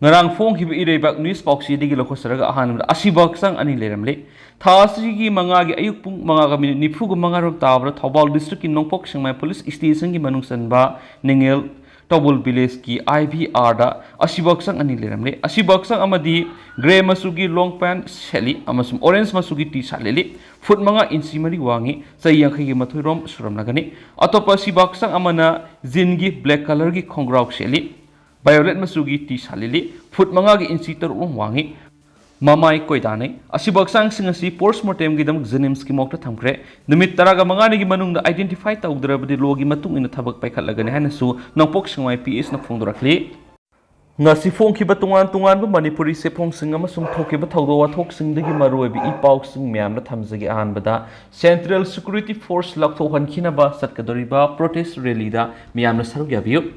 ngarang phong ki irebak news boxi digi lokhosaraga ahan Ashiba Hakchang ani Leiramle thasi gi manga gi ayuk pung manga ga minute nifu gu manga rom tabra Thobal district ki nongpok singmai police station gi manung sanba ningel Tobul village ki IVR da Ashiba Hakchang ani Leiramle Ashiba Hakchang amadi grey masugi long pant sheli amasum orange masugi t-shirt leli foot manga inchi mari wangi sai yankhai gi mathoi rom suram lagani atopa Ashiba Hakchang amana jean gi black color gi khongrauk sheli violet masugi t-shirt leli foot manga gi inchi tarung wangi mamai koidane Ashiba Hakchang singasi postmortem gi dam jenims ki mokta thamkre numit taraga mangani gi manung da identify tawdrabdi logi matung ina thabak paikhat lagani hanasu nongpok singmai PS na phongdorakli Ngashi phong ki batungan tungan bu Manipuri se phong sing amasung thoke ba thawdo wa thok sing dagi maroi bi ipaw sing myam na thamjagi ahan bada Central Security Force lakthok han khina ba satkadori ba protest rally da myam na saruk yabiu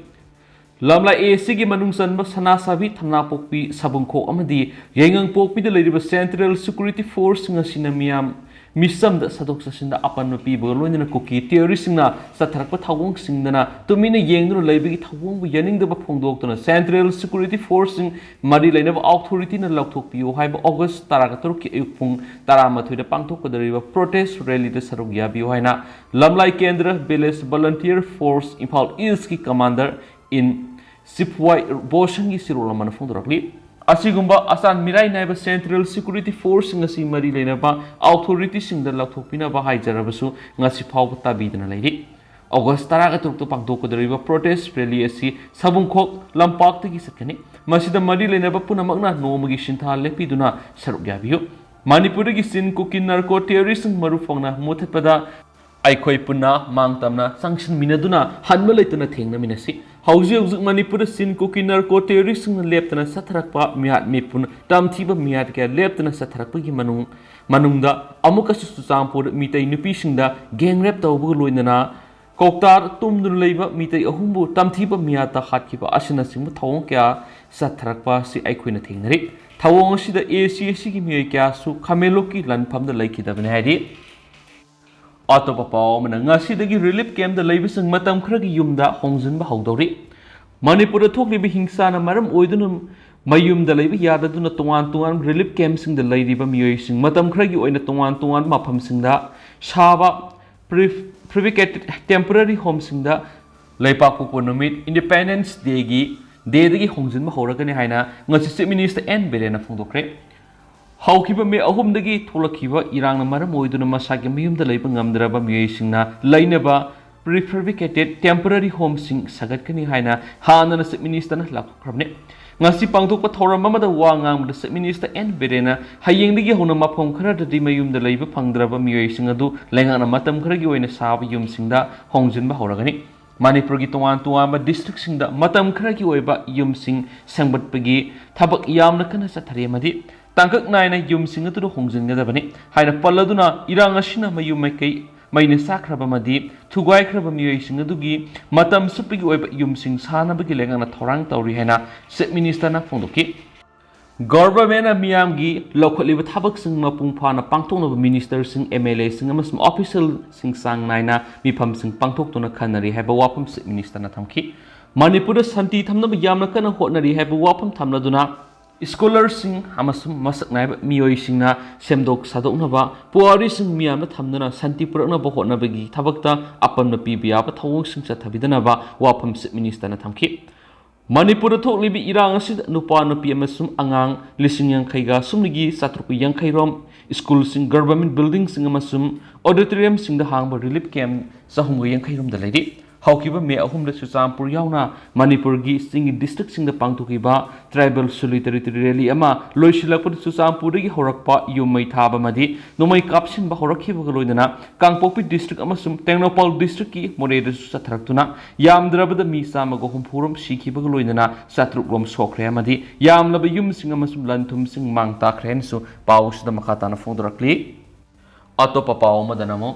Lamla AC gi manung san ba sana sabi thana pokpi sabungkho amadi yengang pokpi da leiriba Central Security Force ngasi na myam misam da sadok sasin da apan no pi bo loina kuki theory singna satharak pa thawong singdana tumina yengnu leibigi thawong bu yaning da ba phongdok tona Central Security Force sing mari leina ba authority na lakthok pi hai ba August taraga turuk ki ayupung taramathoi da pangthok kadari ba protest rally da saruk ya bi haina Lamlai Kendra Village Volunteer Force Imphal East ki commander in Sipwai Boshangi Sirolaman Fondorakli Asigumba asan mirai naiba Central Security Force ngasi mari leinaba authority singda lathokpina ba haijarabasu ngasi phawba tabidana leiri August taraga turukto pangdokadariba protest rally asi sabungkhok lampaktagi sakani masida mari leinaba punamakna nomagi shintha lepiduna saruk yabiyu Manipurigi sin kukin narco terrorism marufongna mothatpada Aikoi punna mangtamna sanction minaduna hanma leitana thengna minasi hauji hauji Manipur sin kuki narco terrorist leptana satharakpa miat mipun tamthiba miat kya leptana satharakpa gi manungda amuka susampur mitai nupi singda gang rape tawbu loinana koktar tumdun leiba mitai ahumbu tamthiba miata khatkiba asina singbu thawong kya satharakpa si aikoina thengnari thawong sida ACC gi miai kya su khameloki lanphamda laikidabne haidi Autopa pao mana Ngashi dagi relief camp da leibasing matam kharagi yumda hongzin ba hawdori Manipur da thokliba hingsa na maram oiduna mayum da leiba yadaduna tongan relief camp sing da leiriba miyoi sing matam kharagi oina tongan mafam sing da shaba private temporary home sing da leipaku numit Independence Day gi dagi hongzin ba hawragani haina Ngashi Chief Minister N Belena phongdokre Haukiba me ahumdagi tholakiba irang na maram oiduna masagi miyumda leiba ngamdraba miyoi singna lainaba prefabricated temporary home sing sagatkani haina hana na Chief Minister na lakhramne ngasi pangthokpa thoram amada wa ngamda Chief Minister N Berena hayengdagi hona mafom khara dadi mayumda leiba phangdraba miyoi sing adu lengana matam kharagi oina saba yum singda hongjinba horagani Manipur gi tongan district singda matam kharagi oiba yum sing sangbatpagi thabak yamna kana sathare madi Tangkak naina yum singa tu hongjin ga dabani haina palladuna irang asina mayum mai maina sakraba madi thugai khraba miyoi singa dugi matam supigi oiba yum sing sana bagi lengana thorang tawri haina Chief Minister na phongdoki Government miyam gi lokholiba thabak sing mapung phana pangthokna minister sing MLA sing amasum official sing sang naina mifam sing pangthoktuna khanari haiba wapam Chief Minister na thamki Manipur santi thamna yamna kana hotnari haiba wapam thamladuna Scholars sing amasum masak naiba miyoi singna semdok sadoknaba puari sing miyamna thamdana santi purakna ba hotnabagi thabakta apanna pibiyaba thawong sing chathabidanaba wapam Chief Minister na thamki Manipur thoklibi irang asid nupa nupi amasum angang lising yankaiga sumnigi satrupi yankairom school sing government building sing amasum auditorium sing da hangba relief camp sahumga yankairom da leiri Haukiba me ahum da Susampur yauna Manipur gi sing district sing da pangthukiba tribal solidarity rally ama loisilakpa Susampur gi horakpa yumai thaba madi nomai kapsin ba horakhiba loinana Kangpokpi district amasum Tengnopal district ki moreda satharaktuna yamdrabada mi samago humpurum sikhiba loinana satruk rom sokre amadi yamlaba yum sing amasum lanthum sing mangta khren su paus da makhata na phondrakli atopa paw madanamo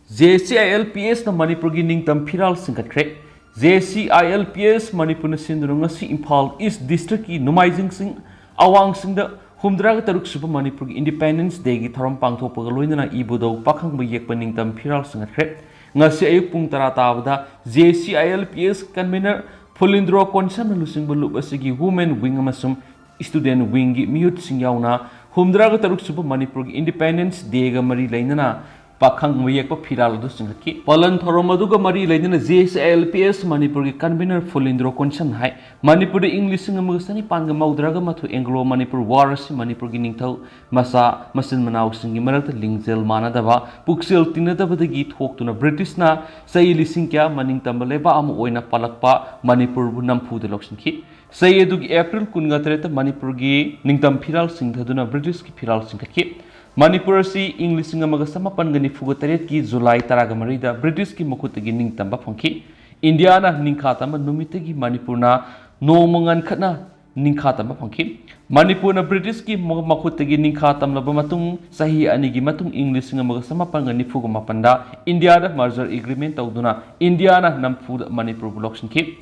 JCILPS na Manipur gi ningtam phiral singkatre JCILPS Manipur na sindrunga si Imphal East District ki numaijing sing awang sing da humdraga taruk suba Manipur gi Independence Day gi thoram pangthokpa loinana ibudo pakhang ba yekpa ningtam phiral singkatre ngasi ayuk pung tara tabda JCILPS convener Fulindro Consan Lusing Bulubasigi Women Wing Amasum Student Wing Mute Singyauna Humdraga Taruk Super Manipur Independence Dega Mari Lainana Pakang Mayakpa Piral Dusinaki Palan Thoromaduga Mari Lainana ZSLPS Manipur Convener Fulindro Consan High Manipur English Singamusani Panga Maudraga Matu Anglo Manipur Warasi Manipur Giningtau Masa Masin Manau Singi Marata Lingzel Manadava Puxil Tinadava the Git Hawk to the British na Say Lisinkia Maning Tambaleba Am Oina Palakpa Manipur Bunampu the Loxin Kit Say Edug April Kungatreta Manipur Gi Ningtam Piral Sing Haduna British Piral Singaki Manipur si English Singamagama Pangani Fugataret ki July Taragamari British ki Mokutagi Ningtamba Funki Indiana Ninkatama Numitagi Manipurna no Mungan Katna Ninkatama Funki Manipurna British ki Makutagi Ninkatam Labamatung Sahi Anigi Matung English Singamagama Pangani Fugumapanda Indiana merger agreement Tauduna Indiana Namfood Manipur Blocks ki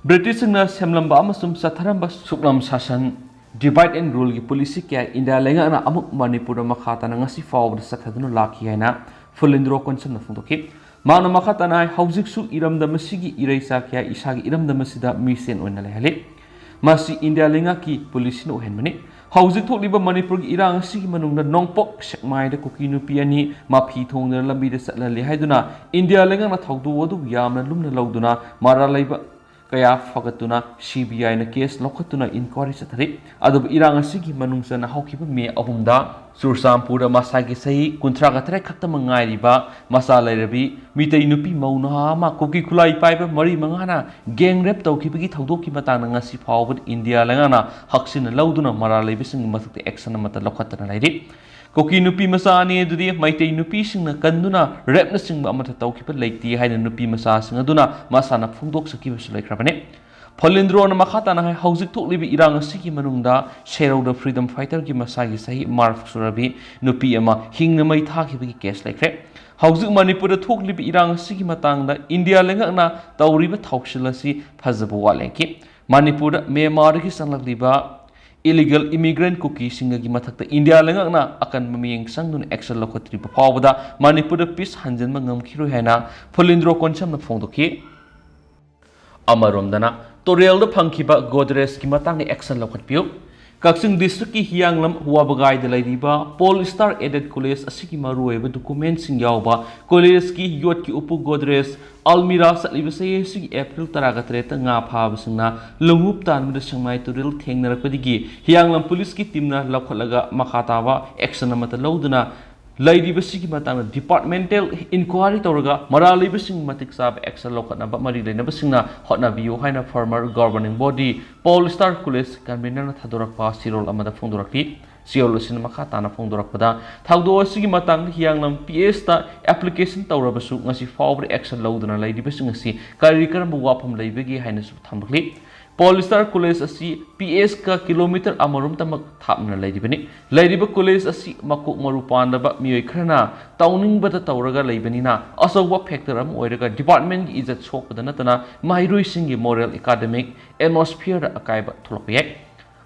British na Semlamba Amasum Sataramba Suklam Sasan Divide and rule policy kaya India lenga na amuk Manipur makata na ngasi forward sa kaduna laki na Fulindro concern na fundoki Mana makata na hausik su iram da masigi iraysa kaya isagi iram da masida misen o nalehali Masi India lenga ki policy no hen mani Hausik thok liba Manipur irang sigi manung na nongpok sekmai da kukinu piani mapi thong na lambi da sa lali haiduna India lenga na thawdu wadu yam na lum na lauduna mara laiba Kaya Fagatuna, CBI na case Lokatuna inquiry sa tari. Adab irang asigi manungsa na hawkipa me ahumda Sursampura masagi sahi kuntraga tare kakta mangai riba masalai rabi mitay nupi mauna ma kuki kulai paiba mari mangana gang rap tau kipagi thawdok ki matang na ngasi forward India langana haksin lauduna maralai bising matakti action na mata lokatana lairi. Koki nupi masani dudi maitay nupi sing na kanduna rap na sing amata tau kipa laiti hai na nupi masa sing aduna masana phungdok sa kiba sulai krabane Polindro na makata na hausik tok libi irang asiki manungda Shero the freedom fighter ki masagi sahi marf surabi nupi ama hing na mai tha kiba ki case like re Hausik Manipur da tok libi irang asiki matangda India lengak na tawriba thawksilasi phazabu walenki Manipur da Myanmar ki sanglak liba illegal immigrant cookie singagi mathakta India lengakna akan mamiyeng sangdun action lokotri pawda Manipur peace hanjan mangam khiro haina Polindro konsam na phongdoki Amaromdana Toriel da phangkiba Godres ki matang ni action lokotpiu Kaksing district ki Hianglam Huabagai de Laidiba Paul Star Aided College asiki marueba document sing yawba college ki yot ki upu Godres Almira Salibase si April Taragatreta nga phabasingna lungup tan mud sangmai turil thengnarakpadigi Hianglam police ki timna lakhalaga makhatawa action amata lawduna Laidibasiki matang departmental inquiry tawraga maralibasing matik sab action lokatna ba mari leibasingna hotna view haina former governing body Paul Star College convener na thadorakpa sirol amada phongdorakti Siol sin makata na phongdorakpada thawdo asigi matang Hianglam PS ta application tawrabasu ngasi forward action lawduna laidibasing ngasi karikaram wapam leibagi haina su thambakli Polystar College asi PS ka kilometer amarum tamak thapna laidibani laidiba college asi makuk marupanda ba miyoi khrana tawning bata tawraga laibanina asawa factor am oiraga department gi ijat sokpada natana mairoi singi moral academic atmosphere akaiba tholokye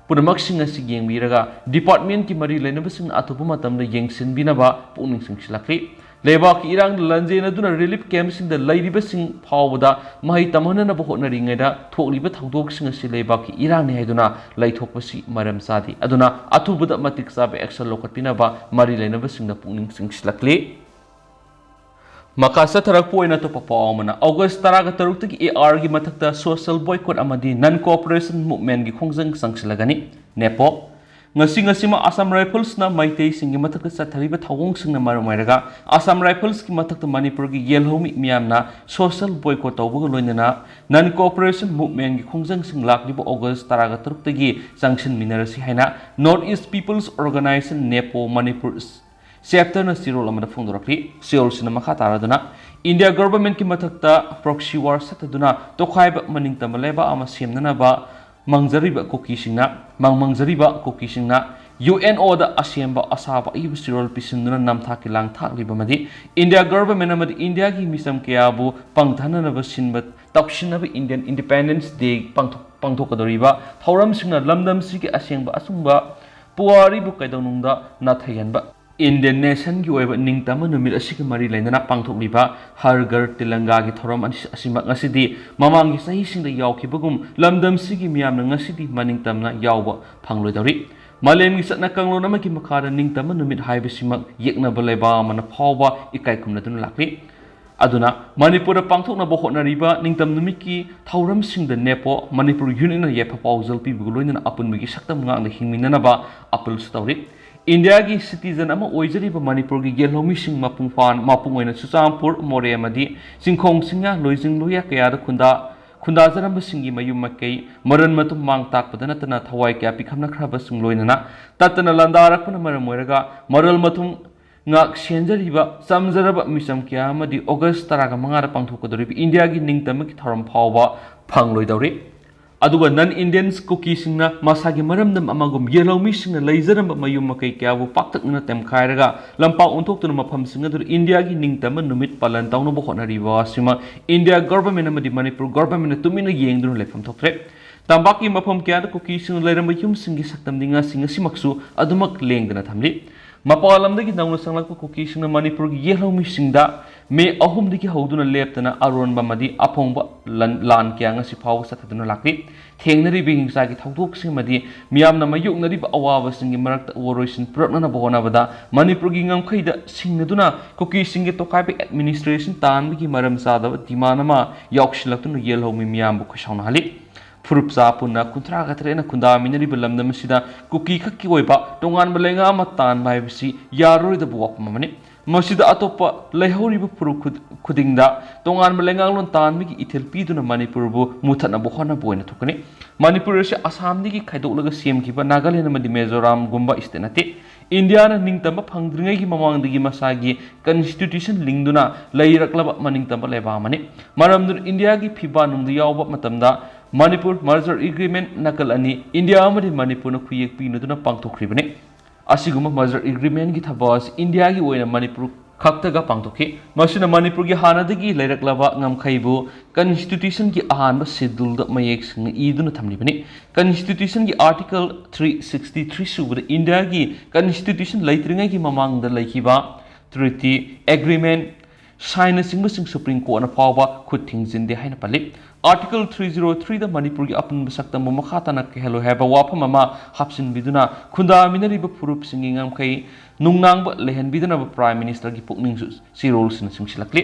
punamak sing asi yengbiraga department ki mari lainabasing atupu matamda yengsin binaba puning sing silakri Lebak irang lanje na duna relief camp sing da laidiba sing phawda mai tamana na bohna ringeda thokliba thawdok sing asi lebak irang ne haiduna laithokpasi maram sadi aduna athubuda matik sabe action lokatpina ba mari lainaba sing da puning sing silakle Makasa tarak po na to papawamana August taraga taruk tagi AR gi matakta social boycott amadi non cooperation movement gi khongjang sangsilagani nepo Ngasi-ngasima Assam Rifles na maitay singi matakta sa thariba thawong sing na marumayraga Assam Rifles ki matakta Manipur gi yelhomi miyam na social boycott tawbaga loinana non-cooperation movement gi khongjang sing lakliba August taraga taruk tagi sanction minarasi haina Northeast People's Organization Nepo Manipur chapter na sirol amada phongdorakli Seoul sina makataraduna India government ki matakta proxy war sataduna tokhaiba maningtamaleba ama semnana ba Mangjariba kokisingna mangmangjariba kokisingna UNO da asemba asaba ibsirol pisinduna namtha kilang thakliba madi India government amadi India gi misam kiabu pangthana ba sinbat takshinaba Indian Independence Day pangthokadoriba thoram singna lamdam sigi asengba asungba puari bu kaidonungda nathayanba Indian Nation की ओइब निंगतम नुमित असिग मरी लेना पांगथोकलिबा हर घर तिलंगा की थौरम असिमक ngasiदी ममांगी सहीसिंगदा यावखिबगुम लमदमसिगी मियामना ngasiदी मनिंगतमना यावबा फांगलोइदौरी मालेमगी सतना कंगलोन अमकी मखादा निंगतम नुमित हाइबसिमक येकनबा लेबा मन फावबा इकाइखुमनदुना लाखली अदुना मणिपुर पांगथोकनबा होटनरिबा निंगतम नुमितकी थौरमसिंगदा नेपो मणिपुर यूनियन येफा पाउजल पिबगु लोइना अपुनबगी सक्तम ngang हिंगमिननबा अपल सतौरी इंडिया की सिटीजन मणिपुर की येलोमी मपुंफान मपुंग चुचामपुर मोरे चिंखों सिंगा लोइजिंग लोया कया खुंदाजरम मयूम मकई मरन मतुम मांग ताकपद नतना थवाई क्या पिखमनख्रब लोइनना ततना लंदारकपन मरम ओइरगा मरल मतुम ngak senjariba samjaraba misam kya amadi August 15 pangthokadoribi India gi ningtamaki thoram phawba phangloidori aduga non Indians cookie singna masagi maramdam amagum yelomi singna leijaramba mayum makai kyabu paktakna temkhairaga lampa untoktuna mafam singa dur India gi ningtama numit palan tawno bo honariba sima India government amadi Manipur government tumina yengdun lefam thoktre tambaki mafam kya da cookie sing leiramba yum singi saktam dinga singa simaksu adumak lengdana thamli मपालमदगी नौना संगलक कुकीसिंग मणिपुर की येलोमी सिंगदा मे अहुमदगी हौदुना लेपतना अरोनबा मदी अफोंबा लान Kiang सिफाव सथदुना lucky थेंगनरी बिंगसा की थौदोकसिंग मदी मियामना मयुकनरी अवाबसिंग की मरक्ता ओरोइसिन पुरकना बहोनाबदा मणिपुर की ngamkhayda singnaduna कुकीसिंग के तोकाइबे administration तानबगी मरम सादब दिमानमा यावक्सिलक्तुना येलोमी मियामबु खसावनाहली फुरुपसा पुना कुंथ्रा गथरेना खुंदा मिनरी बलमदम सिदा कुकी खक्की ओइबा तोंगान बलेंगा मतान बाइबसी यारोइद बुवक ममने मसिदा अतोपा लेहौरिब फुरुप खुदिंगदा तोंगान बलेंगा लोन तानमिगी इथेल पीदुना मणिपुरबु मुथना बहोना बोइना थोकने मणिपुर से आसामदिगी खाइदोकलगा सेमखिबा नागालैंड मदि मिजोराम गुंबा स्टेटनाते इंडिया निंगतम फंगद्रिंगै ममांगदगी मसागी कॉन्स्टिट्यूशन लिंगदुना लैरक्लबा मनिंगतम लेबामने मरमदुन इंडिया की फिबा नुंगद यावबा मतमदा मणिपुर मर्जर एग्रीमेंट नकल अनि इंडिया अमदि मणिपुर न खुयेक पिनुदुना पांगथोखरिबने असिगुम मर्जर एग्रीमेंट की थबास इंडिया की ओइना मणिपुर खक्तगा पांगथोखे मसिना मणिपुर की हानादगी लैरक्लबा ngamkhaibu कॉन्स्टिट्यूशन की अहानबा शेड्यूल द मयेक सिंग इदुना थमलिबने कॉन्स्टिट्यूशन की आर्टिकल 363 सुबद इंडिया की कॉन्स्टिट्यूशन लैत्रिंगै की ममांग द लैखिबा ट्रीटी एग्रीमेंट साइन सिंग सुप्रीम कोर्ट न फावबा खुद थिंगजिंदे हाइना पलि आर्टिकल 303 द मणिपुर की अपन बसक्तम मखातना कहलो हैबा वाफम अमा हापसिन बिदुना खुंदा मिनरिब फुरुप सिंगिंग ngamkhai nungnang lehen bidana prime minister की पुकनिंग सिरोल सिंगसिलक्ले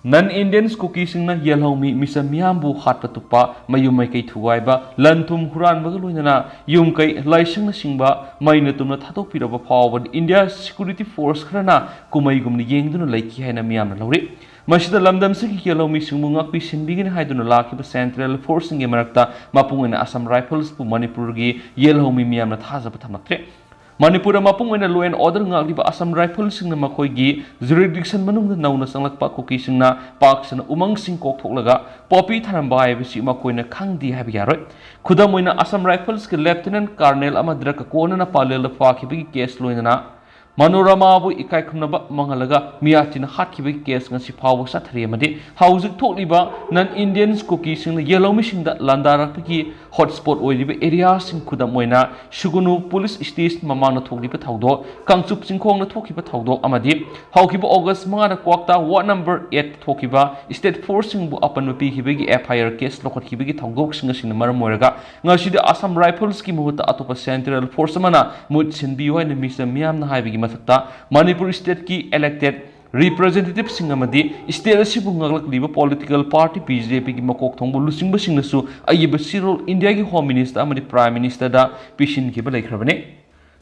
नन इंडियंस कुकी सिंगना येलौमी मिसम मियामबु हाटपतुपा मयुम मैकै थुवाइबा लनथुम हुरानबग लोइना युमकै लाइसिंगना सिंगबा मैना तुमना थाथोपिरबा फावबद इंडिया सिक्योरिटी फोर्स खरना कुमैगुमनि येंगदुना लैखि हाइना मियामना लौरे मसिदा लमदमसिगी येलौमी सिंगबु ngakpi sinbigini haiduna lakiba central force के मरक्ता मपुंगना असम राइफल्स पु मणिपुर की येलौमी मियामना थाजब थमक्त्रे मणिपुर मपुंगना law and order ngakliba Assam rifles सिंगना मखोइगी जुरिडिक्शन मनुंगना नौना संगलकपा कुकी सिंगना पाक्सना उमंग सिंग कोकथोकलगा पॉपी थरमबा हाइबसि मखोइना खंगदि हाइबि यारोय खुदम ओइना असम राइफल्स के लेफ्टिनेंट कर्नल अमद्रक कोनना पालेल फाखिबि केस लोइना मनोरमाबु इकाय खुमनबा मंगलगा मियाचिन हाटखिबि केस ngasi फाव साथरि मदि हाउजिक थोकलिबा नन इंडियंस कुकी सिंग येलोमी सिंग द लांदारकि हॉटस्पॉट ओइलिबि एरिया सिंग खुदम ओइना सुगुनु पुलिस स्टेशन ममांगना थोकलिबा थावदो कांगचुप सिंखोंगना थोकिबा थावदो अमदि हाउकिबा अगस्त 5 क्वाक्ता वार्ड नंबर 8 थोकिबा स्टेट फोर्स सिंगबु अपन पिखिबि एफआईआर केस लोखटखिबि थावदोक सिंग सिंग मरम ओइरगा ngasi de असम राइफल्स की मुहत अतोप सेंट्रल फोर्स मना मुद सिनबि होइना मिसम मियामना हाइबि मथक्ता मणिपुर स्टेट की इलेक्टेड रिप्रेजेंटेटिव सिंग अमदी स्टेट असिबु ngakliba पॉलिटिकल पार्टी बीजेपी की मकोक थोंबु लुसिंग सिंगसु अयिब सिरोल इंडिया की होम मिनिस्टर अमदी प्राइम मिनिस्टर दा पिसिन खिबा लैखरबने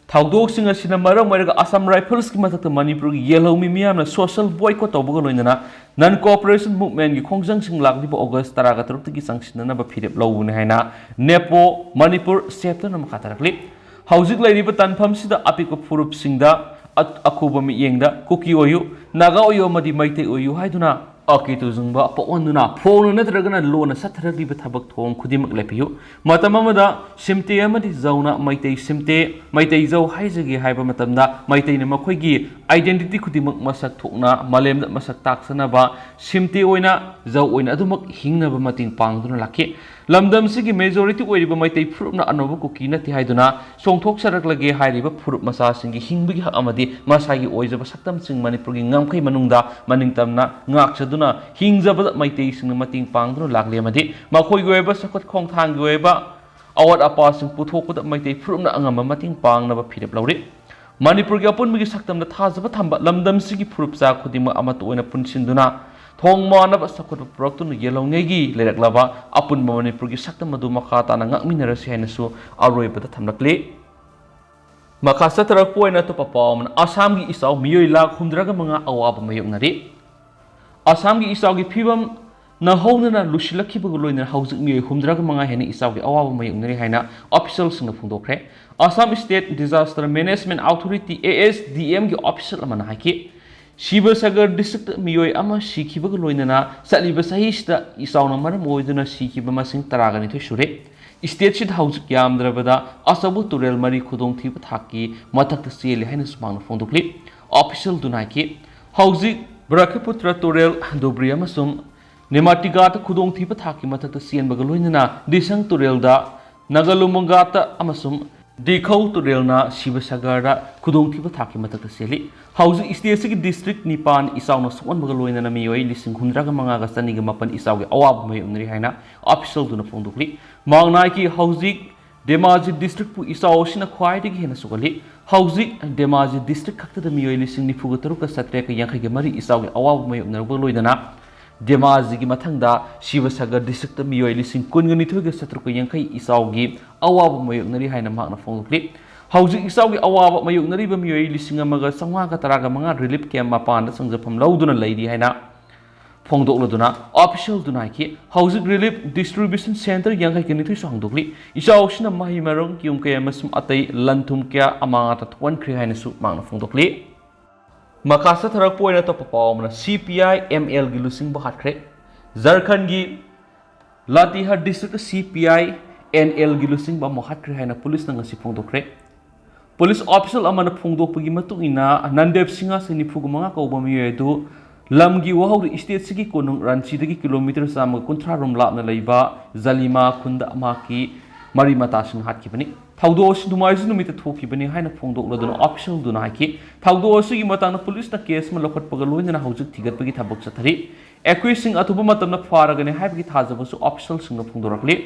थावदोक सिंग असिना मरम ओइरगा असम राइफल्स की मथक्ता मणिपुर की येलौमी मियामना सोशल बॉयकॉट तौबगा लोइना नन कोऑपरेशन मूवमेंट की खोंजंग सिंग लाकलिबा अगस्त 13 की संगसिनना फिरेप लौबुने हाइना नेपो मणिपुर सेप्टन मखातरकलि हौजिक लैरिबा तनफमसिदा अपिक फुरुप सिंगदा अखुबा मियेंगदा कुकी ओयु नागा ओयु मदि मैते ओयु हाइदुना अकितु जुंगबा पोंदुना फोन नत्रगना लोना सथरलिबा थबक थोंग खुदिमक लेपियु मतममदा सिमते अमदि जौना मैते सिमते मैते जौ हाइजगे हाइबा मतमदा मैतेना मखोइगी आइडेंटिटी खुदिमक मसक थोकना मालेमदा मसक ताक्सनाबा सिमते ओइना जौ ओइना अदुमक हिंगनाबा मतिंग पांगदुना लाखे lamdam sigi majority oiriba maitai furup na anoba kuki na ti haiduna songthok sarak lage hairiba furup masa singi hingbigi hak amadi masagi oijaba saktam sing manipur gi ngamkhai manungda maningtamna ngakchaduna hingjaba maitai sing mating pangduna lagle amadi makhoi goiba sakot khongthang goiba awat apa sing puthokda maitai furup na angama mating pangnaba phirep lauri manipur gi apun migi saktamna thajaba thamba lamdam sigi furup cha khudima amat oina punsinduna thong manaba sakot product nu yelongnegi leiraklaba apun manipur gi saktam madu makha ta na ngakminarasi hainasu aroibada thamlakle makha satrak poina to papam asam gi isaw miyoi lakh hundraga manga awab mayoknari asam gi isaw gi phibam na houna lusilakhi buguloina haujik miyoi hundraga manga hene isaw gi awab mayoknari haina official sing phungdokre Assam State Disaster Management Authority ASDM gi official amana haki Shiba Sagar District miyoi ama sikhiba loinana saliba sahista isauna maram oiduna sikhiba masing taragani thoi sure state sid house yamdrabada asabu turel mari khudong thiba thaki mathakta sele haina sumang phondukli official dunaki hauji Brakaputra turel dobri amasum nematigat khudong thiba thaki mathakta sien baga loinana disang turel da nagalumangata amasum Dekhau turelna Shiba Sagarda khudong thiba thaki mathakta seli hauji state gi district nipan isauna suan baga loina na miyoi lising hundraga manga ga sani ga mapan isau gi awab mai umri haina official duna phondukli mangnai ki hauji Demaji district pu isau sina khwai gi hena sugali hauji Demaji district khakta da miyoi lising ni phuga taru ka satre ka yankhai ga mari isau gi awab mai umri baga loina na Demaji gi mathangda Shiva Sagar district miyoi lising kun thoi ga satru ka yankhai isau gi awab mai umri haina makna phondukli hauji isau gi awaba mayuknari ba miyoi lising amaga sangwa ga taraga manga relief camp mapan da sangjapam lauduna leidi haina phongdokladuna official dunai ki hauji relief distribution center yangai kini thoi sangdokli isau sina mahi marong kium kaya masum atai lanthum kya amanga ta thon khri haina su mangna phongdokli makasa tharak poina to papawmna CPI ML gi lusing ba hatkre Jharkhand gi Latihar district CPI NL gi lusing ba mo hatkre haina police na ngasi phongdokre Police official amana phongdokpagi matung ina Nandep Singa sini phugumanga kauba miyedu lamgi wahau state sigi konung ranchi dagi kilometer sama kuntra rom lapna leiba Zalima khunda amaki mari mata sing hatkibani thaudo dumai numita thokibani haina phongdokladuna official duna haki thaudo sigi matana police na case ma lokhat paga loina haujuk thigatpagi thabok chathari accusing atuba matamna faragane haibagi thajabasu official sing phongdorakli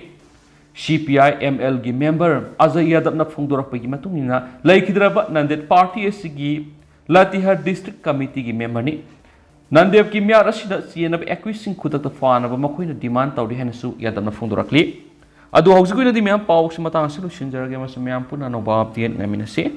CPI ML gi member Ajay Yadav na phongdorakpagi matungina laikhidraba Nandep party asigi Latihar district committee gi member ni Nandep ki myar asida sienab accusing khudak ta fanaba makoina demand tawdi hanasu Yadav na phongdorakli adu haujugoina di myam pawk simatang solution jarage masam myam puna no bab tien ngaminase